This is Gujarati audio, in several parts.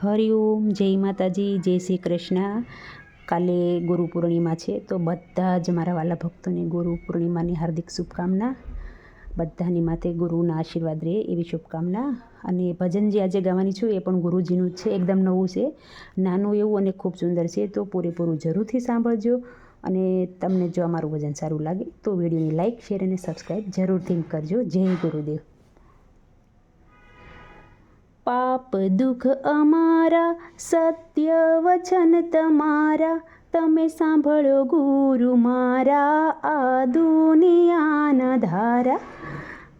હરિઓમ, જય માતાજી, જય શ્રી કૃષ્ણ। કાલે ગુરુ પૂર્ણિમા છે, તો બધા જ મારા વાલા ભક્તોને ગુરુ પૂર્ણિમાની હાર્દિક શુભકામના। બધાની માથે ગુરુના આશીર્વાદ રહે એવી શુભકામના। અને ભજન જે આજે ગાવાની છું એ પણ ગુરુજીનું જ છે, એકદમ નવું છે, નાનું એવું અને ખૂબ સુંદર છે, તો પૂરેપૂરું જરૂરથી સાંભળજો। અને તમને જો અમારું ભજન સારું લાગે તો વિડીયોને લાઇક, શેર અને સબસ્ક્રાઈબ જરૂરથી કરજો। જય ગુરુદેવ। પાપ દુઃખ અમારા, સત્ય વચન તમારા, તમે સાંભળો ગુરુ મારા, આ દુનિયાના ધારા।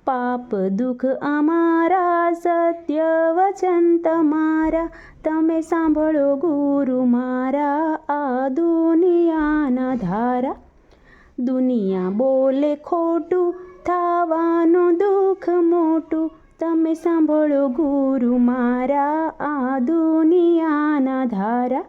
પાપ દુઃખ અમારા, સત્ય વચન તમારા, તમે સાંભળો ગુરુ મારા, આ દુનિયાના ધારા। દુનિયા બોલે ખોટું, થવાનું દુઃખ મોટું, તમે સાંભળો ગુરુ મારા, આ દુનિયાના ધારા।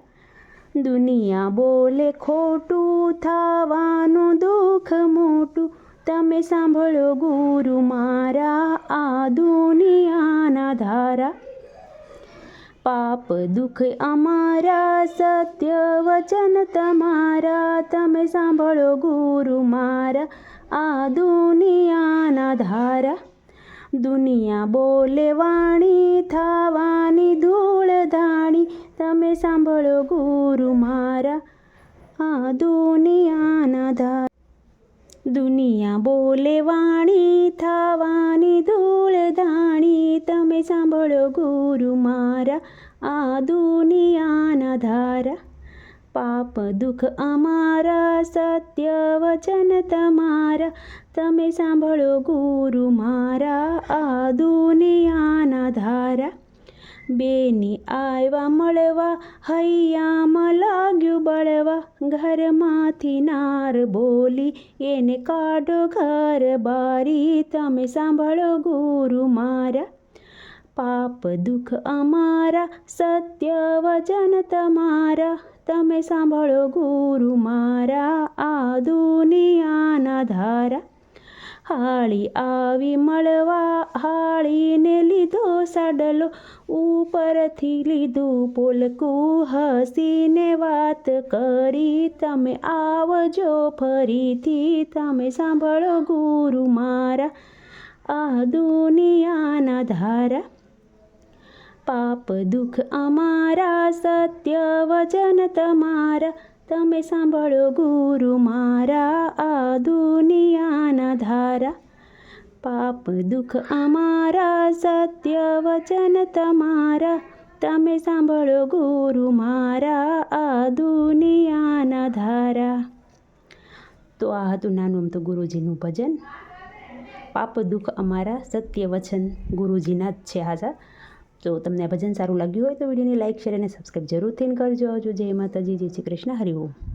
દુનિયા બોલે ખોટું, થવાનું દુઃખ મોટું, તમે સાંભળો ગુરુ મારા, આ દુનિયાના ધારા। પાપ દુઃખ અમારા, સત્ય વચન તમારા, તમે સાંભળો ગુરુ મારા, આ દુનિયાના ધારા। દુનિયા બોલે વાણી, થવાની ધૂળ ધાણી, તમે સાંભળો ગુરુ મારા, આ દુનિયાના ધારા। દુનિયા બોલે વાણી, થવાની ધૂળ ધાણી, તમે સાંભળો ગુરુ મારા, આ દુનિયાના ધારા। પાપ દુઃખ અમારા, સત્ય વચન તમારા, તમે સાંભળો ગુરુ મારા, આ દુનિયાના ધારા। બેની આવ્યા મળવા, હૈયામાં લાગ્યું બળવા, ઘરમાંથી નાર બોલી, એને કાઢો ઘર બારી, તમે સાંભળો ગુરુ મારા। પાપ દુઃખ અમારા, સત્ય વચન તમારા, તમે સાંભળો ગુરુ મારા, આ દુનિયાના ધારા। હાળી આવી મળવા, હાળીને લીધો સાડલો, ઉપરથી લીધું પોલકું, હસીને વાત કરી, તમે આવજો ફરીથી, તમે સાંભળો ગુરુ મારા, આ દુનિયાના ધારા। પાપ દુઃખ અમારા, સત્ય વચન તમારા, તમે સાંભળો ગુરુ મારા, આ દુનિયાના ધારા। પાપ દુઃખ અમારા, સત્ય વચન તમારા, તમે સાંભળો ગુરુ મારા, આ દુનિયાના ધારા। તો આ હતું નાનું અમથું ગુરુજીનું ભજન। પાપ દુઃખ અમારા, સત્ય વચન ગુરુજીના જ છે હાજા। તો તમને આ ભજન સારું લાગ્યું હોય તો વિડીયોને લાઇક, શેર અને સબસ્ક્રાઈબ જરૂરથી કરજો। આવજો, જય માતાજી, જય શ્રી કૃષ્ણ, હરિ ઓમ।